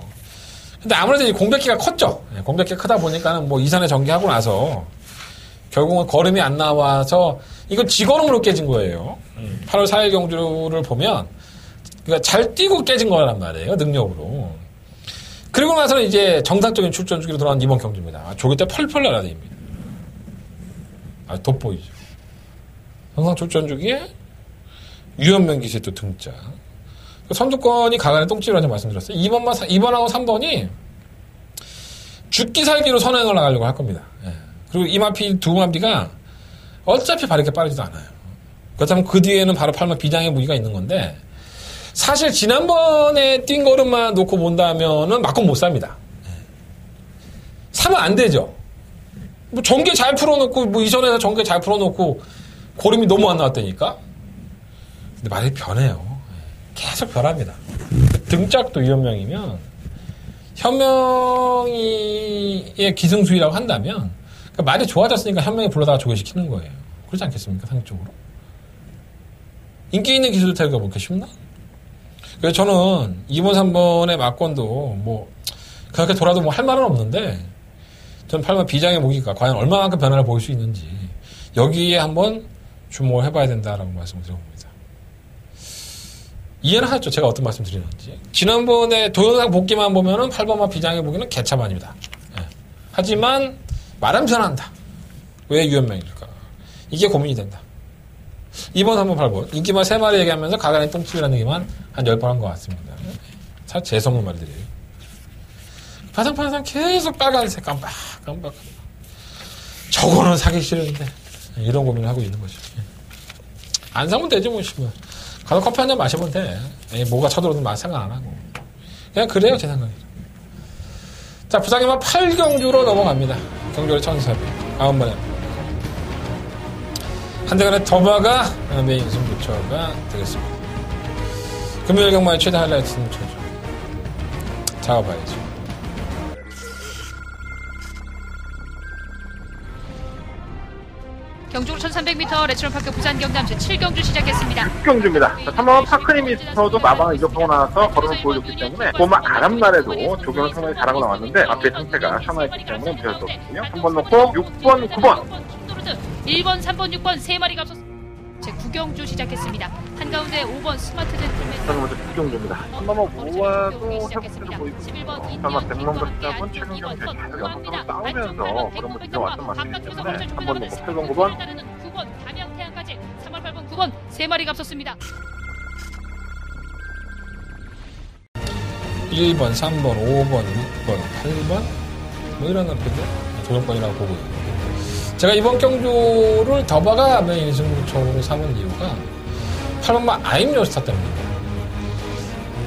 근데 아무래도 이제 공백기가 컸죠. 예, 공백기가 크다 보니까는 뭐 이선에 전개하고 나서 결국은 걸음이 안 나와서 이건 지걸음으로 깨진 거예요. 8월 4일 경주를 보면 그러니까 잘 뛰고 깨진 거란 말이에요. 능력으로. 그리고 나서는 이제 정상적인 출전 주기로 돌아온 이번 경주입니다. 조기 때 펄펄 날아다닙니다. 돋보이죠. 정상 출전 주기에 유현명 기세 또 등장. 선두권이 가간의 똥집이라고 말씀드렸어요. 2번하고 3번이 죽기 살기로 선행을 나가려고 할 겁니다. 예. 그리고 이마피 두 마비가 어차피 바르게 빠르지도 않아요. 그렇다면 그 뒤에는 바로 8만 비장의 무기가 있는 건데 사실 지난번에 뛴 걸음만 놓고 본다면은 맞고 못 삽니다. 예. 사면 안 되죠. 뭐 전개 잘 풀어놓고 뭐 이전에서 전개 잘 풀어놓고 고름이 너무 안 나왔다니까. 근데 말이 변해요. 계속 변합니다. 등짝도 위험명이면 현명이의 기승수위라고 한다면 그러니까 말이 좋아졌으니까 현명이 불러다가 조개시키는 거예요. 그렇지 않겠습니까? 상식적으로. 인기 있는 기술 태우기가 뭐 그렇게 쉽나? 그래서 저는 2번, 3번의 막권도 뭐 그렇게 돌아도 뭐 할 말은 없는데 저는 8번 비장의 무기가 과연 얼마만큼 변화를 보일 수 있는지 여기에 한번 주목을 해봐야 된다라고 말씀을 드려봅니다. 이해는 하셨죠? 제가 어떤 말씀 드리는지. 지난번에 동영상 복기만 보면은 8번만 비장의 무기는 개차반입니다. 예. 하지만 말하면 변한다. 왜 유연명일까? 이게 고민이 된다. 2번, 3번, 8번. 인기만 3마리 얘기하면서 가간의 똥집이라는 얘기만 한 10번 한 것 같습니다. 사실 재수없는 말들이에요. 파상파상 계속 빨간색 깜빡. 저거는 사기 싫은데. 이런 고민을 하고 있는 거죠. 안 사면 되죠, 뭐, 싶으면. 가서 커피 한 잔 마시면 돼. 뭐가 쳐들어오든 말 생각 안 하고. 그냥 그래요, 제 생각에는. 자, 부상이만 8경주로 넘어갑니다. 경주를 1,400. 9번에. 한대간의 더마가 메인 승부처가 되겠습니다. 금요일 경마의 최대 하이라이트 승부처죠. 잡아봐야죠. 경주 1300m 레츠런파크 부산경남 제7경주 시작했습니다. 6경주입니다. 3번 파크니미스터도 마방을 이격하고 나서 걸음을 보여줬기 때문에 고마 아람날에도 조경을 상당히 잘하고 나왔는데 앞에 상태가 샤나했기 때문에 무시할 수 없거든요. 3번 놓고 6번, 9번. 1번, 3번, 6번 3마리가 앞섰습니다. 제9경주 시작했습니다. 한가운데 5번 스마트 젠틀맨 저는 먼저 구경주입니다. 한 번만 모아도 회복세를 보이고 11번 설마 100만 시작은 최근 경기에 계속 연속으로 싸우면서 그런 거 들어왔던 맛이기 때문에 한 번 놓고 8번, 9번 9번 담양태양까지 3월 8번 9번 3마리가 앞섰습니다. 1번, 3번, 5번, 6번, 8번 뭐 이런 앞인데 조정권이라고 보고요. 제가 이번 경주를 더바가 메인 승부처로 삼은 이유가 8번마 아임요스타 때문입니다.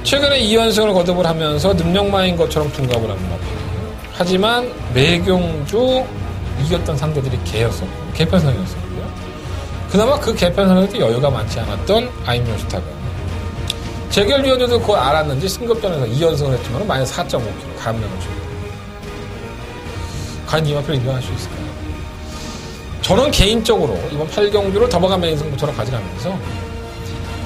최근에 2연승을 거듭을 하면서 능력마인 것처럼 둔갑을 합니다. 하지만 매경주 이겼던 상대들이 개였었고 개편성이었었고요. 그나마 그 개편성에도 여유가 많지 않았던 아임요스타가 재결위원들도 그걸 알았는지 승급전에서 2연승을 했지만 마이너스 4.5kg 감량을 줍니다. 과연 이 마표를 인정할 수 있을까요? 저는 개인적으로 이번 8경주를 더버가 메인 승부처럼 가져가면서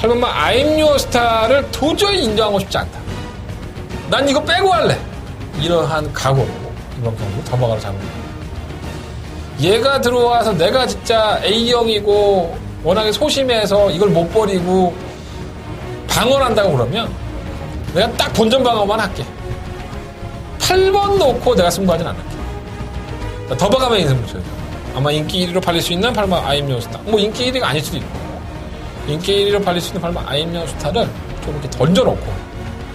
8번마 아임요스타를 도저히 인정하고 싶지 않다. 난 이거 빼고 할래. 이러한 각오로 이번 경주 더버가를 잡습니다. 얘가 들어와서 내가 진짜 A형이고 워낙에 소심해서 이걸 못 버리고 방어한다고 그러면 내가 딱 본전 방어만 할게. 8번 놓고 내가 승부하진 않을게. 더버가 메인 승부처죠. 아마 인기 1위로 팔릴 수 있는 8번 아임요스타. 뭐 인기 1위가 아닐 수도 있고 인기 1위로 팔릴 수 있는 8번 아임요스타를 좀 이렇게 던져놓고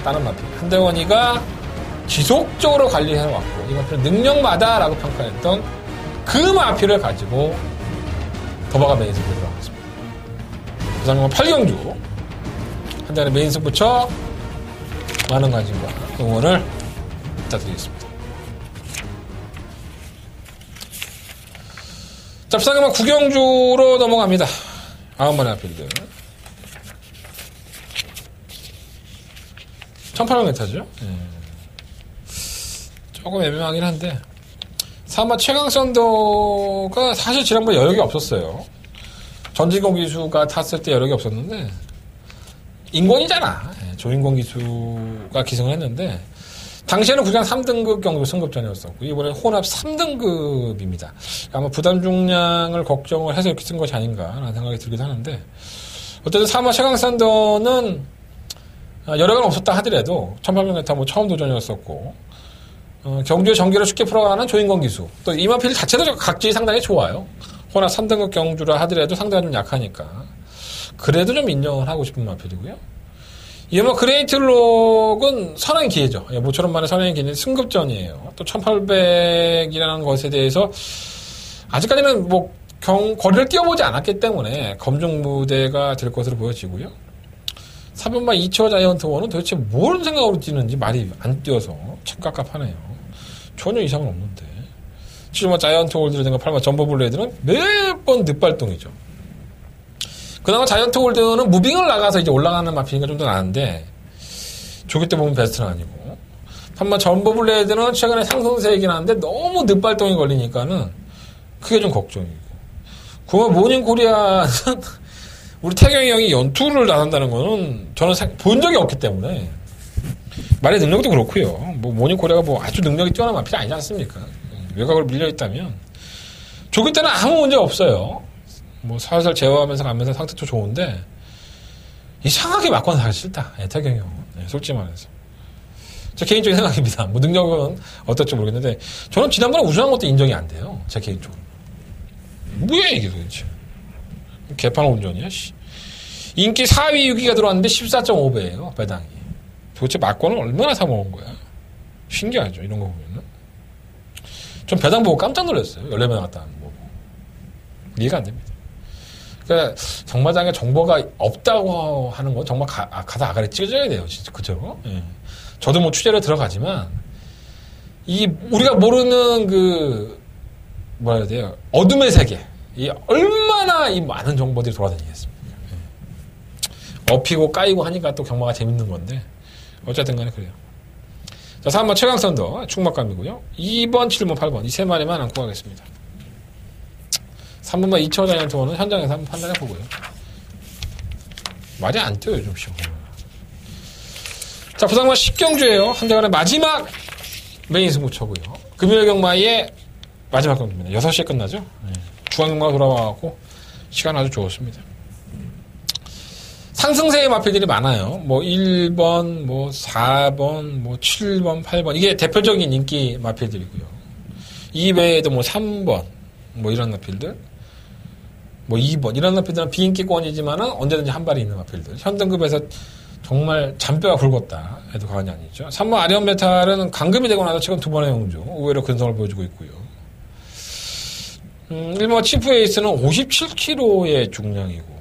다른 마필 한대원이가 지속적으로 관리해왔고 이 마필은 능력마다라고 평가했던 그 마필을 가지고 더버가 메인 승부에 들어가겠습니다. 그 다음에 8경주 한대원의 메인 승부처 많은 관심과 응원을 부탁드리겠습니다. 자, 부산경마 9경주로 넘어갑니다. 9마리 앞필드. 1800m죠? 조금 애매하긴 한데, 사마 최강선도가 사실 지난번에 여력이 없었어요. 전진공 기수가 탔을 때 여력이 없었는데, 인권이잖아. 조인권 기수가 기승을 했는데, 당시에는 그냥 3등급 경주 승급전이었었고 이번에 혼합 3등급입니다. 아마 부담 중량을 걱정을 해서 이렇게 쓴 것이 아닌가라는 생각이 들긴 하는데 어쨌든 사마 최강선도는 여력은 없었다 하더라도 1800m 뭐 처음 도전이었었고 경주의 전기를 쉽게 풀어가는 조인권 기수 또 이마필 자체도 각질이 상당히 좋아요. 혼합 3등급 경주라 하더라도 상대가 좀 약하니까 그래도 좀 인정을 하고 싶은 마필이고요. 이뭐 그레이트록은 선행 기회죠. 모처럼 말해 선행 기회는 승급전이에요. 또 1800이라는 것에 대해서 아직까지는 뭐 거리를 뛰어보지 않았기 때문에 검증 무대가 될 것으로 보여지고요. 3번마 2초 자이언트 1은 도대체 뭔 생각으로 뛰는지 말이 안 뛰어서 참 깝깝하네요. 전혀 이상은 없는데 7번 자이언트 홀드라든가 8번 점버블레이드는 매번 늦발동이죠. 그나마 자이언트 홀드는 무빙을 나가서 이제 올라가는 마피니까 좀 더 나은데, 조기 때 보면 베스트는 아니고. 한번 점버블레이드는 최근에 상승세이긴 한데, 너무 늦발동이 걸리니까는, 그게 좀 걱정이고. 그러면 모닝 코리아는, 우리 태경이 형이 연투를 나선다는 거는, 저는 본 적이 없기 때문에, 말의 능력도 그렇고요. 뭐, 모닝 코리아가 뭐 아주 능력이 뛰어난 마피가 아니지 않습니까? 외곽으로 밀려있다면, 조기 때는 아무 문제 없어요. 뭐 살살 제어하면서 가면서 상태도 좋은데 이상하게 맞고는 사기 싫다. 태경이 형은. 솔직히 말해서. 제 개인적인 생각입니다. 뭐 능력은 어떨지 모르겠는데 저는 지난번에 우승한 것도 인정이 안 돼요. 제 개인적으로. 뭐야 이게 도대체. 개판 운전이야. 씨. 인기 4위 6위가 들어왔는데 14.5배예요. 배당이. 도대체 막권을 얼마나 사먹은 거야. 신기하죠. 이런 거 보면은. 전 배당 보고 깜짝 놀랐어요. 14배 나갔다 하는 거 보고. 이해가 안 됩니다. 그러니까 경마장에 정보가 없다고 하는 건 정말 가다 아가리 찢어져야 돼요, 진짜 그죠? 예. 저도 뭐 취재를 들어가지만 이 우리가 모르는 그 뭐라 해야 돼요? 어둠의 세계, 이 얼마나 이 많은 정보들이 돌아다니겠습니까? 예. 업히고 까이고 하니까 또 경마가 재밌는 건데 어쨌든간에 그래요. 자, 3번 최강선도 충막감이고요. 2번, 7번, 8번 이 세 마리만 안고 가겠습니다. 3번만 2초 자이언트 1은 현장에서 한번 판단해보고요. 말이 안 뛰어요, 좀 쉬워. 자, 부산경마 10경주예요. 한대간의 마지막 메인 승부처고요. 금요일 경마의 마지막 경주입니다. 6시에 끝나죠. 중앙경마가 돌아와갖고 시간 아주 좋았습니다. 상승세의 마필들이 많아요. 뭐 1번, 뭐 4번, 뭐 7번, 8번. 이게 대표적인 인기 마필들이고요. 이 외에도 뭐 3번, 뭐 이런 마필들. 뭐 2번. 이런 마필들은 비인기권이지만 언제든지 한 발이 있는 마필들. 현등급에서 정말 잔뼈가 굵었다 해도 과언이 아니죠. 3번 아리온 메탈은 강금이 되고 나서 최근 2번의 용주. 의외로 근성을 보여주고 있고요. 1번 치프 에이스는 57kg의 중량이고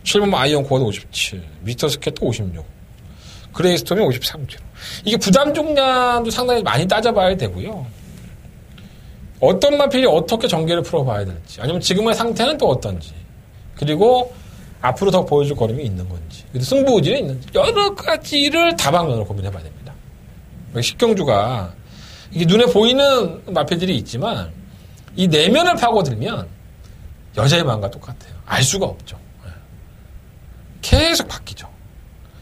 7번 아이언 코어도 57, 미스터 스캣도 56, 그레이스톰이 53kg. 이게 부담 중량도 상당히 많이 따져봐야 되고요. 어떤 마필이 어떻게 전개를 풀어봐야 될지, 아니면 지금의 상태는 또 어떤지, 그리고 앞으로 더 보여줄 걸음이 있는 건지, 승부 의지는 있는지, 여러 가지를 다방면으로 고민해봐야 됩니다. 식경주가 이게 눈에 보이는 마필들이 있지만 이 내면을 파고들면 여자의 마음과 똑같아요. 알 수가 없죠. 계속 바뀌죠.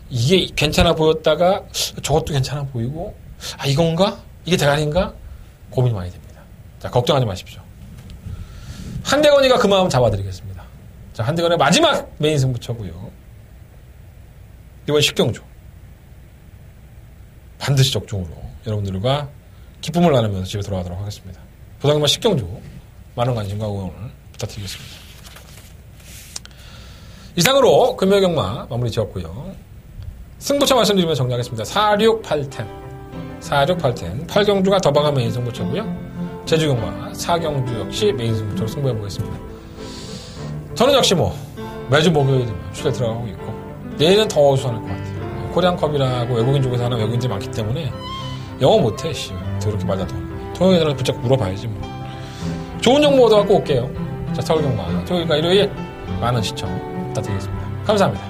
이게 괜찮아 보였다가 저것도 괜찮아 보이고, 아 이건가? 이게 대가리인가? 고민이 많이 됩니다. 자, 걱정하지 마십시오. 한대건이가 그 마음 잡아드리겠습니다. 자, 한대건의 마지막 메인 승부처고요. 이번 식경주 반드시 적중으로 여러분들과 기쁨을 나누면서 집에 돌아가도록 하겠습니다. 부당마 식경주 많은 관심과 응원을 부탁드리겠습니다. 이상으로 금요경마 마무리 지었고요. 승부처 말씀드리면 정리하겠습니다. 46810 8경주가 더박한 메인 승부처고요. 제주경마 4경주 역시 메인 승부처로 승부해보겠습니다. 저는 역시 뭐 매주 목요일이면 출에 들어가고 있고 내일은 더 수산할 것 같아요. 코리안컵이라고 외국인 쪽에서 하는 외국인들이 많기 때문에 영어 못해. 더럽게 말다도 통역에서는 붙잡고 물어봐야지 뭐. 좋은 정보 얻어갖고 올게요. 자, 서울경마 토요일과 일요일 많은 시청 부탁드리겠습니다. 감사합니다.